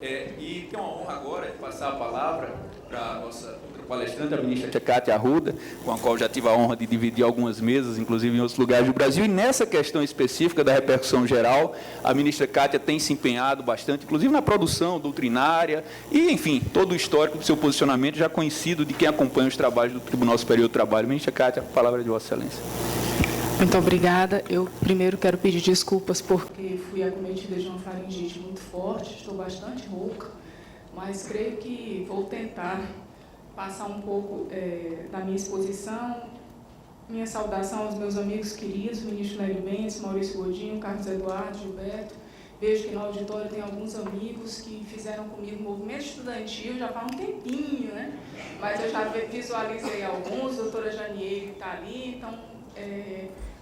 E tem uma honra agora de passar a palavra para a nossa outra palestrante, a ministra Kátia Arruda, com a qual já tive a honra de dividir algumas mesas, inclusive em outros lugares do Brasil. E nessa questão específica da repercussão geral, a ministra Kátia tem se empenhado bastante, inclusive na produção doutrinária e, enfim, todo o histórico do seu posicionamento já conhecido de quem acompanha os trabalhos do Tribunal Superior do Trabalho. Ministra Kátia, a palavra é de Vossa Excelência. Muito obrigada. Eu primeiro quero pedir desculpas porque fui acometida de uma faringite muito forte, estou bastante rouca, mas creio que vou tentar passar um pouco da minha exposição. Minha saudação aos meus amigos queridos, ministro Nélio Mendes, Maurício Godinho, Carlos Eduardo, Gilberto. Vejo que no auditório tem alguns amigos que fizeram comigo movimento estudantil já faz um tempinho, né? Mas eu já visualizei alguns, a doutora Janieire está ali, então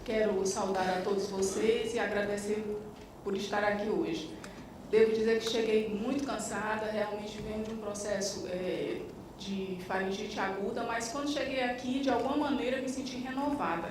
quero saudar a todos vocês e agradecer por estar aqui hoje. Devo dizer que cheguei muito cansada, realmente venho de um processo de faringite aguda, mas quando cheguei aqui, de alguma maneira, me senti renovada.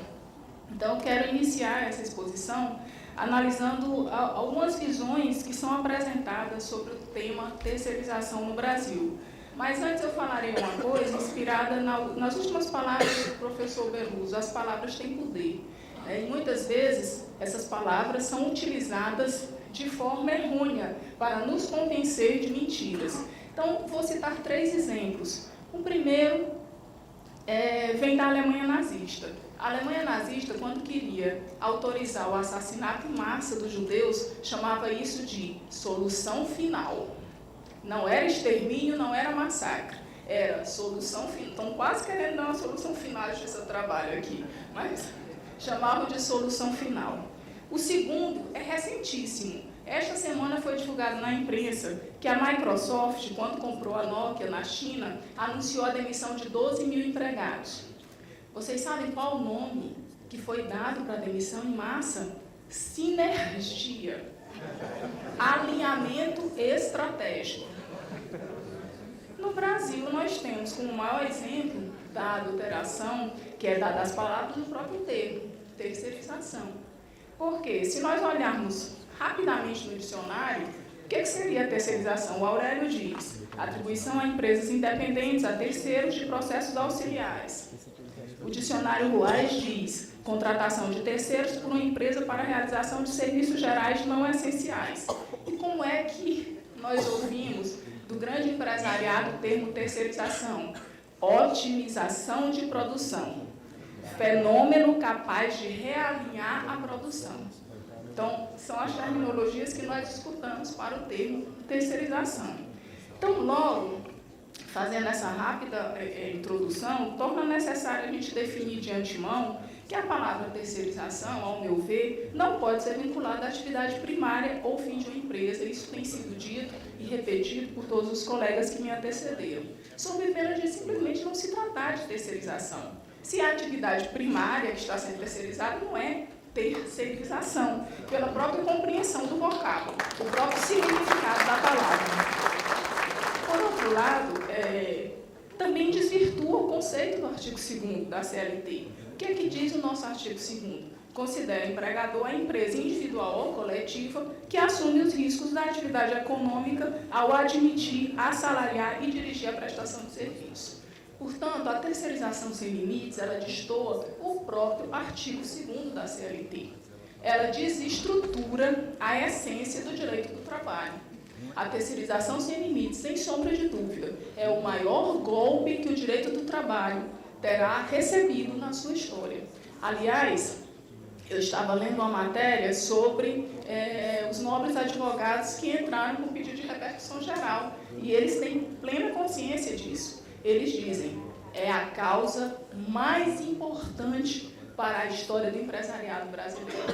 Então, quero iniciar essa exposição analisando algumas visões que são apresentadas sobre o tema terceirização no Brasil. Mas antes eu falarei uma coisa inspirada nas últimas palavras do professor Beluso. As palavras têm poder. E muitas vezes essas palavras são utilizadas de forma errônea para nos convencer de mentiras. Então, vou citar 3 exemplos. O primeiro vem da Alemanha nazista. A Alemanha nazista, quando queria autorizar o assassinato em massa dos judeus, chamava isso de solução final. Não era extermínio, não era massacre, era solução final. Estão quase querendo dar uma solução final desse trabalho aqui, mas chamavam de solução final. O segundo é recentíssimo. Esta semana foi divulgado na imprensa que a Microsoft, quando comprou a Nokia na China, anunciou a demissão de 12 mil empregados. Vocês sabem qual o nome que foi dado para a demissão em massa? Sinergia. Alinhamento estratégico. No Brasil, nós temos como maior exemplo da adulteração, que é dada às palavras do próprio termo, terceirização. Porque, se nós olharmos rapidamente no dicionário, o que seria a terceirização? O Aurélio diz: atribuição a empresas independentes, a terceiros de processos auxiliares. O dicionário Ruais diz: contratação de terceiros por uma empresa para a realização de serviços gerais não essenciais. E como é que nós ouvimos do grande empresariado o termo terceirização? Otimização de produção. Fenômeno capaz de realinhar a produção. Então, são as terminologias que nós escutamos para o termo terceirização. Então, logo, fazendo essa rápida introdução, torna necessário a gente definir de antemão que a palavra terceirização, ao meu ver, não pode ser vinculada à atividade primária ou fim de uma empresa. Isso tem sido dito e repetido por todos os colegas que me antecederam. Sob pena de simplesmente não se tratar de terceirização. Se a atividade primária que está sendo terceirizada não é terceirização, pela própria compreensão do vocábulo, o próprio significado da palavra. Por outro lado, também desvirtua o conceito do artigo 2º da CLT. O que é que diz o nosso artigo 2º? Considera empregador a empresa individual ou coletiva que assume os riscos da atividade econômica ao admitir, assalariar e dirigir a prestação de serviço. Portanto, a terceirização sem limites, ela destoa o próprio artigo 2º da CLT. Ela desestrutura a essência do direito do trabalho. A terceirização sem limites, sem sombra de dúvida, é o maior golpe que o direito do trabalho terá recebido na sua história. Aliás, eu estava lendo uma matéria sobre os nobres advogados que entraram com pedido de repercussão geral, e eles têm plena consciência disso. Eles dizem: é a causa mais importante para a história do empresariado brasileiro.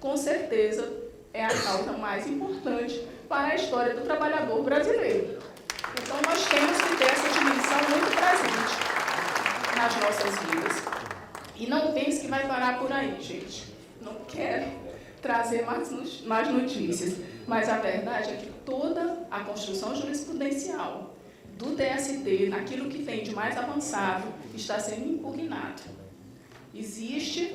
Com certeza, é a causa mais importante para a história do trabalhador brasileiro. Então, nós temos que ter essa dimensão muito presente nas nossas vidas. E não pense que vai parar por aí, gente. Não quero trazer mais notícias. Mas a verdade é que toda a construção jurisprudencial do TST, naquilo que tem de mais avançado, está sendo impugnado. Existe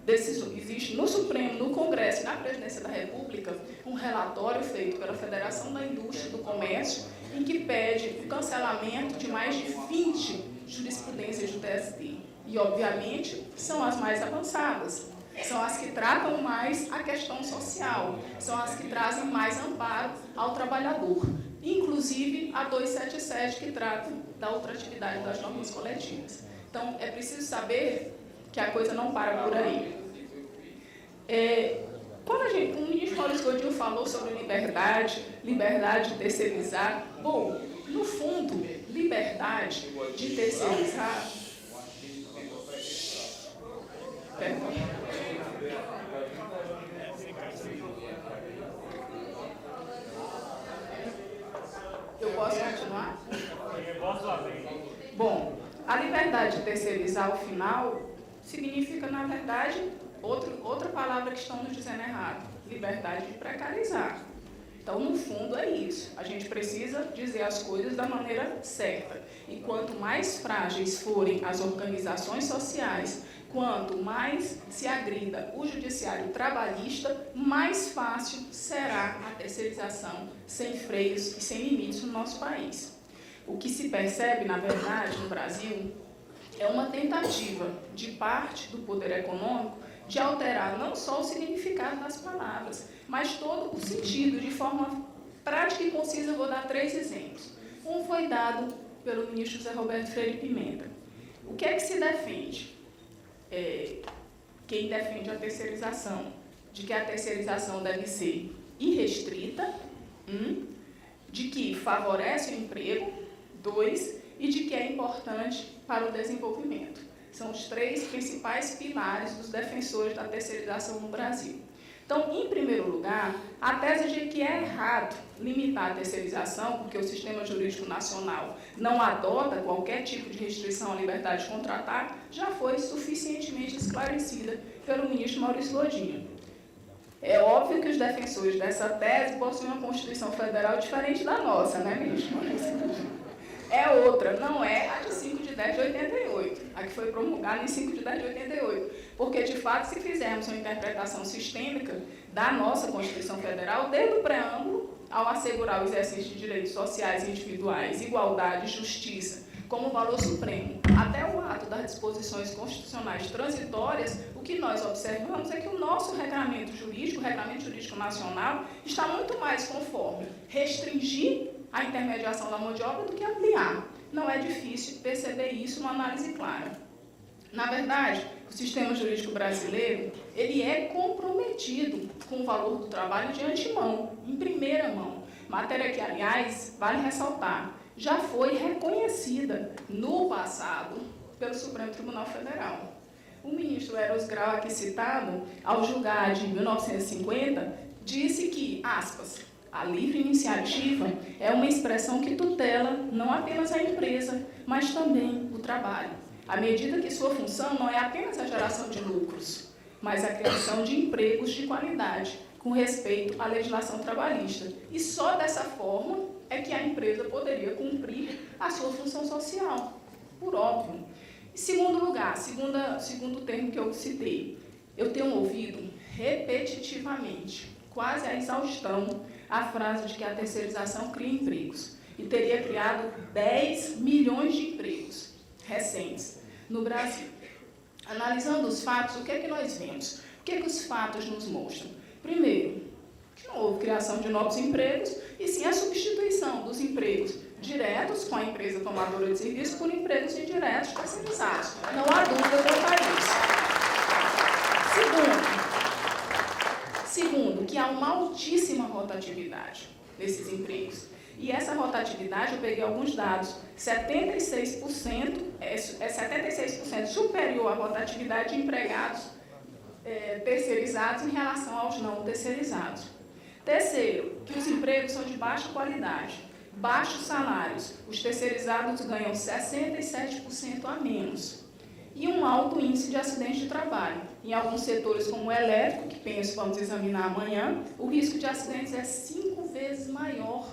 existe no Supremo, no Congresso e na Presidência da República um relatório feito pela Federação da Indústria e do Comércio em que pede o cancelamento de mais de 20 jurisprudências do TST. E, obviamente, são as mais avançadas, são as que tratam mais a questão social, são as que trazem mais amparo ao trabalhador, inclusive a 277, que trata da ultratividade das normas coletivas. Então, é preciso saber que a coisa não para por aí. Quando o ministro Maurício Godinho falou sobre liberdade de terceirizar, bom, no fundo, liberdade de terceirizar... Perdão. Eu posso continuar? Bom, a liberdade de terceirizar, ao final, significa, na verdade, outra palavra que estão nos dizendo errado, liberdade de precarizar. Então, no fundo, é isso. A gente precisa dizer as coisas da maneira certa. E quanto mais frágeis forem as organizações sociais, quanto mais se agrida o judiciário trabalhista, mais fácil será a terceirização sem freios e sem limites no nosso país. O que se percebe, na verdade, no Brasil, é uma tentativa de parte do poder econômico de alterar não só o significado das palavras, mas todo o sentido, de forma prática e concisa. Eu vou dar 3 exemplos. Um foi dado pelo ministro José Roberto Freire Pimenta. O que é que se defende? Quem defende a terceirização, de que a terceirização deve ser irrestrita, de que favorece o emprego, 2, e de que é importante para o desenvolvimento. São os 3 principais pilares dos defensores da terceirização no Brasil. Então, em primeiro lugar, a tese de que é errado limitar a terceirização, porque o sistema jurídico nacional não adota qualquer tipo de restrição à liberdade de contratar, já foi suficientemente esclarecida pelo ministro Maurício Godinho. É óbvio que os defensores dessa tese possuem uma Constituição Federal diferente da nossa, né, ministro Maurício Godinho? É outra, não é a de 5 de 10 de 88, a que foi promulgada em 5 de 10 de 88, porque, de fato, se fizermos uma interpretação sistêmica da nossa Constituição Federal, desde o preâmbulo, ao assegurar o exercício de direitos sociais e individuais, igualdade e justiça como valor supremo, até o ato das disposições constitucionais transitórias, o que nós observamos é que o nosso regramento jurídico, o regramento jurídico nacional, está muito mais conforme restringir a intermediação da mão de obra do que ampliar. Não é difícil perceber isso numa análise clara. Na verdade, o sistema jurídico brasileiro, ele é comprometido com o valor do trabalho de antemão, em primeira mão. Matéria que, aliás, vale ressaltar, já foi reconhecida no passado pelo Supremo Tribunal Federal. O ministro Eros Grau, aqui citado, ao julgar de 1950, disse que, aspas, a livre iniciativa é uma expressão que tutela não apenas a empresa, mas também o trabalho, à medida que sua função não é apenas a geração de lucros, mas a criação de empregos de qualidade, com respeito à legislação trabalhista. E só dessa forma é que a empresa poderia cumprir a sua função social, por óbvio. Em segundo lugar, segundo termo que eu citei, eu tenho ouvido repetitivamente, quase a exaustão, a frase de que a terceirização cria empregos e teria criado 10 milhões de empregos recentes no Brasil. Analisando os fatos, o que é que nós vemos? O que é que os fatos nos mostram? Primeiro, que não houve criação de novos empregos, e sim a substituição dos empregos diretos com a empresa tomadora de serviço por empregos indiretos terceirizados. Não há dúvida quanto a isso. Segundo, que há uma altíssima rotatividade nesses empregos. E essa rotatividade, eu peguei alguns dados, 76% é 76% superior à rotatividade de empregados terceirizados em relação aos não terceirizados. Terceiro, que os empregos são de baixa qualidade, baixos salários. Os terceirizados ganham 67% a menos. E um alto índice de acidentes de trabalho. Em alguns setores, como o elétrico, que penso vamos examinar amanhã, o risco de acidentes é 5 vezes maior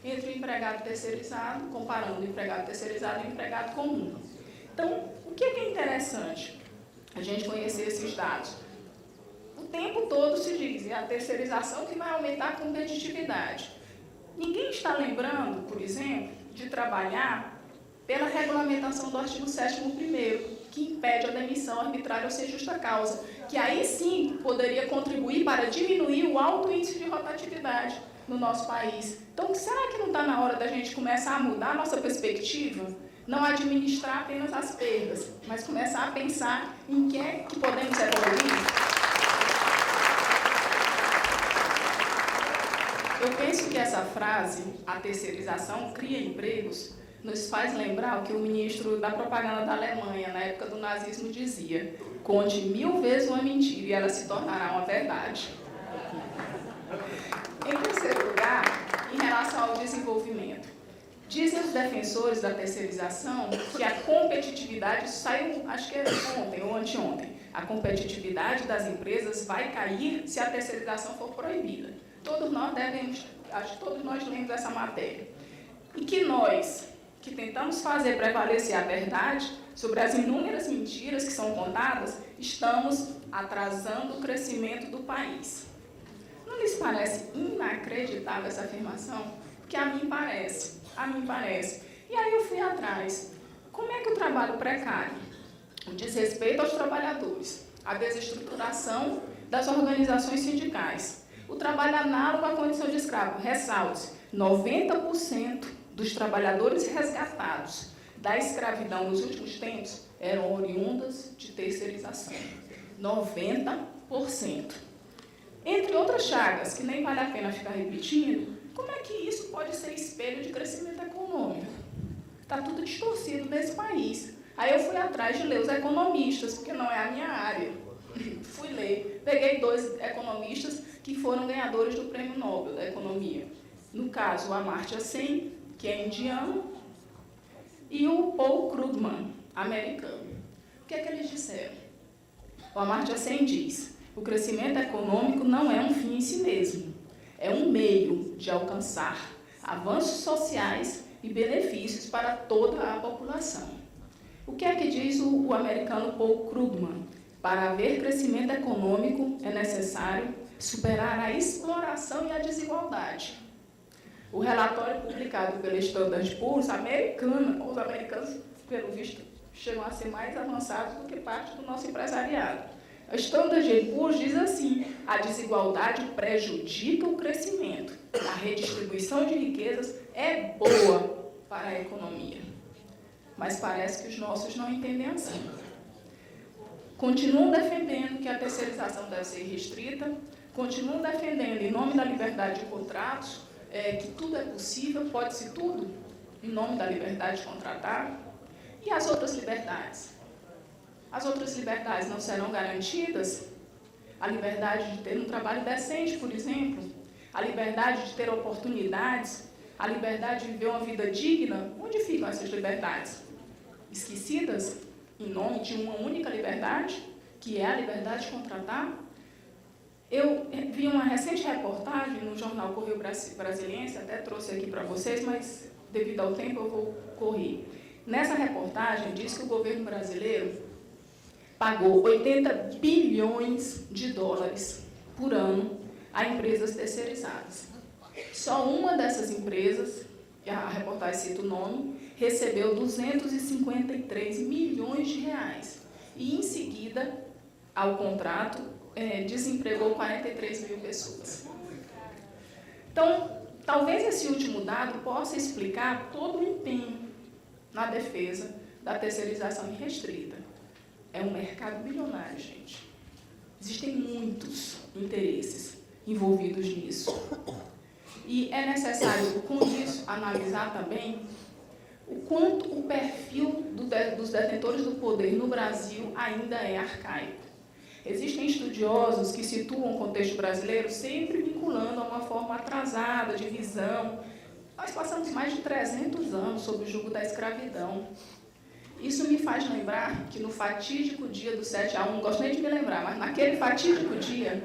entre o empregado terceirizado, comparando o empregado terceirizado e o empregado comum. Então, o que é interessante a gente conhecer esses dados? O tempo todo se diz, é a terceirização que vai aumentar a competitividade. Ninguém está lembrando, por exemplo, de trabalhar pela regulamentação do artigo 7º, que impede a demissão arbitrária ou sem justa causa, que aí sim poderia contribuir para diminuir o alto índice de rotatividade no nosso país. Então, será que não está na hora da gente começar a mudar a nossa perspectiva? Não administrar apenas as perdas, mas começar a pensar em que é que podemos evoluir? Eu penso que essa frase, a terceirização cria empregos, nos faz lembrar o que o ministro da propaganda da Alemanha, na época do nazismo, dizia: conte 1000 vezes uma mentira e ela se tornará uma verdade. Em terceiro lugar, em relação ao desenvolvimento, dizem os defensores da terceirização que a competitividade, saiu, acho que é ontem ou anteontem, a competitividade das empresas vai cair se a terceirização for proibida. Acho que todos nós lemos essa matéria. E que nós, que tentamos fazer prevalecer a verdade sobre as inúmeras mentiras que são contadas, estamos atrasando o crescimento do país. Não lhes parece inacreditável essa afirmação? Porque a mim parece. E aí eu fui atrás. Como é que o trabalho precário, o desrespeito aos trabalhadores, a desestruturação das organizações sindicais, o trabalho análogo à condição de escravo, ressalte, 90% dos trabalhadores resgatados da escravidão nos últimos tempos eram oriundas de terceirização. 90%. Entre outras chagas, que nem vale a pena ficar repetindo, como é que isso pode ser espelho de crescimento econômico? Está tudo distorcido nesse país. Aí eu fui atrás de ler os economistas, porque não é a minha área. Fui ler, peguei 2 economistas que foram ganhadores do Prêmio Nobel da Economia. No caso, o Amartya Sen, que é indiano, e o Paul Krugman, americano. O que é que eles disseram? O Amartya Sen diz: o crescimento econômico não é um fim em si mesmo, é um meio de alcançar avanços sociais e benefícios para toda a população. O que é que diz o americano Paul Krugman? Para haver crescimento econômico, é necessário superar a exploração e a desigualdade. O relatório publicado pela Standard Poor's americana, os americanos, pelo visto, chegam a ser mais avançados do que parte do nosso empresariado. A Standard Poor's diz assim: a desigualdade prejudica o crescimento. A redistribuição de riquezas é boa para a economia. Mas parece que os nossos não entendem assim. Continuam defendendo que a terceirização deve ser restrita, continuam defendendo, em nome da liberdade de contratos, que tudo é possível, pode-se tudo, em nome da liberdade de contratar. E as outras liberdades? As outras liberdades não serão garantidas? A liberdade de ter um trabalho decente, por exemplo, a liberdade de ter oportunidades, a liberdade de viver uma vida digna. Onde ficam essas liberdades? Esquecidas em nome de uma única liberdade, que é a liberdade de contratar? Eu vi uma recente reportagem no jornal Correio Brasiliense, até trouxe aqui para vocês, mas devido ao tempo eu vou correr. Nessa reportagem diz que o governo brasileiro pagou 80 bilhões de dólares por ano a empresas terceirizadas. Só uma dessas empresas, a reportagem cita o nome, recebeu 253 milhões de reais. E, em seguida, ao contrato, desempregou 43 mil pessoas. Então, talvez esse último dado possa explicar todo o empenho na defesa da terceirização irrestrita. É um mercado bilionário, gente. Existem muitos interesses envolvidos nisso. E é necessário, com isso, analisar também o quanto o perfil dos detentores do poder no Brasil ainda é arcaico. Existem estudiosos que situam o contexto brasileiro sempre vinculando a uma forma atrasada de visão. Nós passamos mais de 300 anos sob o jugo da escravidão. Isso me faz lembrar que no fatídico dia do 7/1, não gosto nem de me lembrar, mas naquele fatídico dia,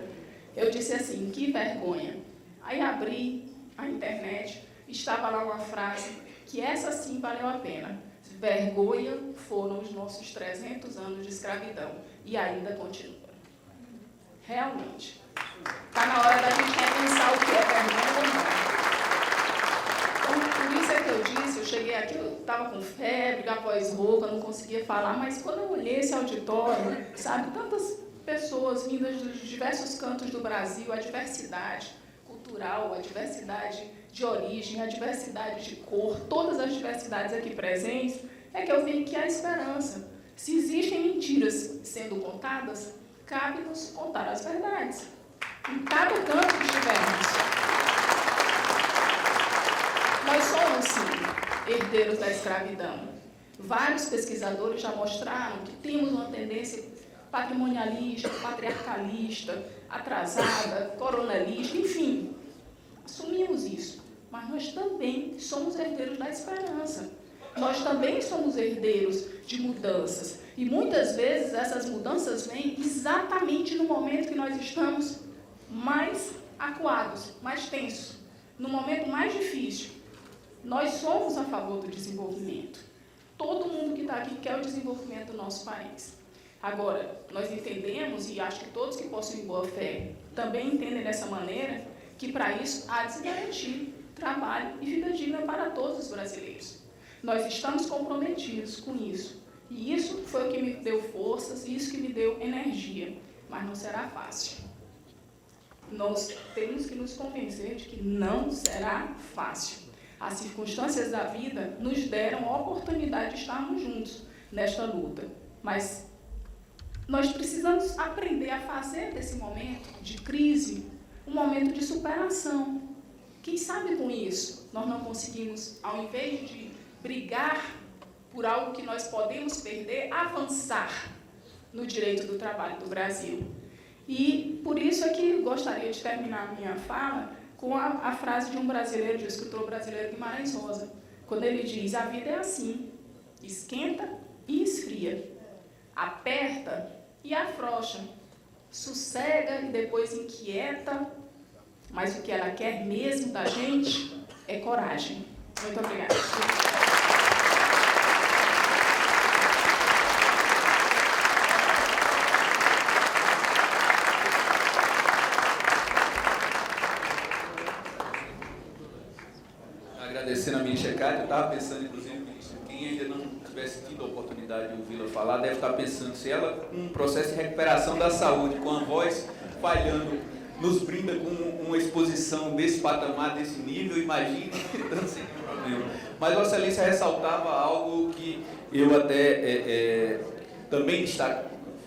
eu disse assim: que vergonha. Aí abri a internet, estava lá uma frase que essa sim valeu a pena. Vergonha foram os nossos 300 anos de escravidão e ainda continua. Realmente. Está na hora da gente repensar o que é vergonha ou não. Então, por isso é que eu disse, eu cheguei aqui, eu estava com febre, a voz rouca, não conseguia falar, mas quando eu olhei esse auditório, sabe, tantas pessoas vindas dos diversos cantos do Brasil, a diversidade cultural, a diversidade de origem, a diversidade de cor, todas as diversidades aqui presentes, é que eu vi que há esperança. Se existem mentiras sendo contadas, cabe-nos contar as verdades. Em cada canto que estivermos. Nós somos, sim, herdeiros da escravidão. Vários pesquisadores já mostraram que temos uma tendência patrimonialista, patriarcalista, atrasada, coronelista, enfim. Assumimos isso. Mas nós também somos herdeiros da esperança. Nós também somos herdeiros de mudanças. E muitas vezes essas mudanças vêm exatamente no momento que nós estamos mais acuados, mais tensos, no momento mais difícil. Nós somos a favor do desenvolvimento. Todo mundo que está aqui quer o desenvolvimento do nosso país. Agora, nós entendemos, e acho que todos que possuem boa fé também entendem dessa maneira, que para isso há de se garantir trabalho e vida digna para todos os brasileiros. Nós estamos comprometidos com isso. E isso foi o que me deu forças, isso que me deu energia. Mas não será fácil. Nós temos que nos convencer de que não será fácil. As circunstâncias da vida nos deram a oportunidade de estarmos juntos nesta luta. Mas nós precisamos aprender a fazer desse momento de crise um momento de superação. Quem sabe com isso nós não conseguimos, ao invés de brigar por algo que nós podemos perder, avançar no direito do trabalho do Brasil. E por isso é que gostaria de terminar a minha fala com a frase de um brasileiro, de um escritor brasileiro, Guimarães Rosa, quando ele diz: a vida é assim, esquenta e esfria, aperta e afrouxa, sossega e depois inquieta, mas o que ela quer mesmo da gente é coragem. Muito obrigada. Agradecendo a ministra Cátia, eu estava pensando, inclusive, ministra, quem ainda não tivesse tido a oportunidade de ouvi-la falar, deve estar pensando se ela, com um processo de recuperação da saúde, com a voz falhando, nos brinda com uma exposição desse patamar, desse nível, imagine, então, sem nenhum problema. Mas Vossa Excelência ressaltava algo que eu até também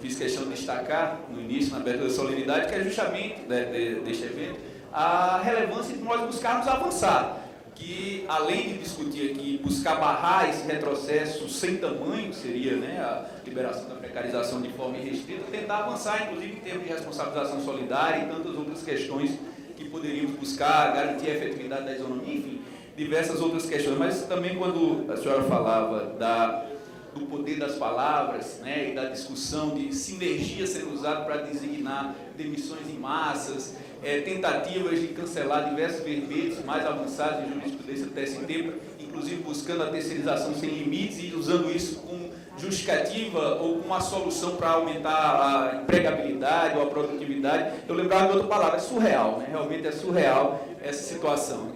fiz questão de destacar no início, na abertura da solenidade, que é justamente deste evento, a relevância de nós buscarmos avançar. Que, além de discutir aqui, buscar barrar esse retrocesso sem tamanho, que seria, né, a liberação da precarização de forma irrestrita, tentar avançar, inclusive, em termos de responsabilização solidária e tantas outras questões que poderíamos buscar, garantir a efetividade da isonomia, enfim, diversas outras questões. Mas também, quando a senhora falava do poder das palavras, né, e da discussão de sinergia sendo usada para designar demissões em massas, tentativas de cancelar diversos verbetes mais avançados de jurisprudência do TST, inclusive buscando a terceirização sem limites e usando isso como justificativa ou como uma solução para aumentar a empregabilidade ou a produtividade. Eu lembrava de outra palavra, é surreal, né? Realmente é surreal essa situação. Então,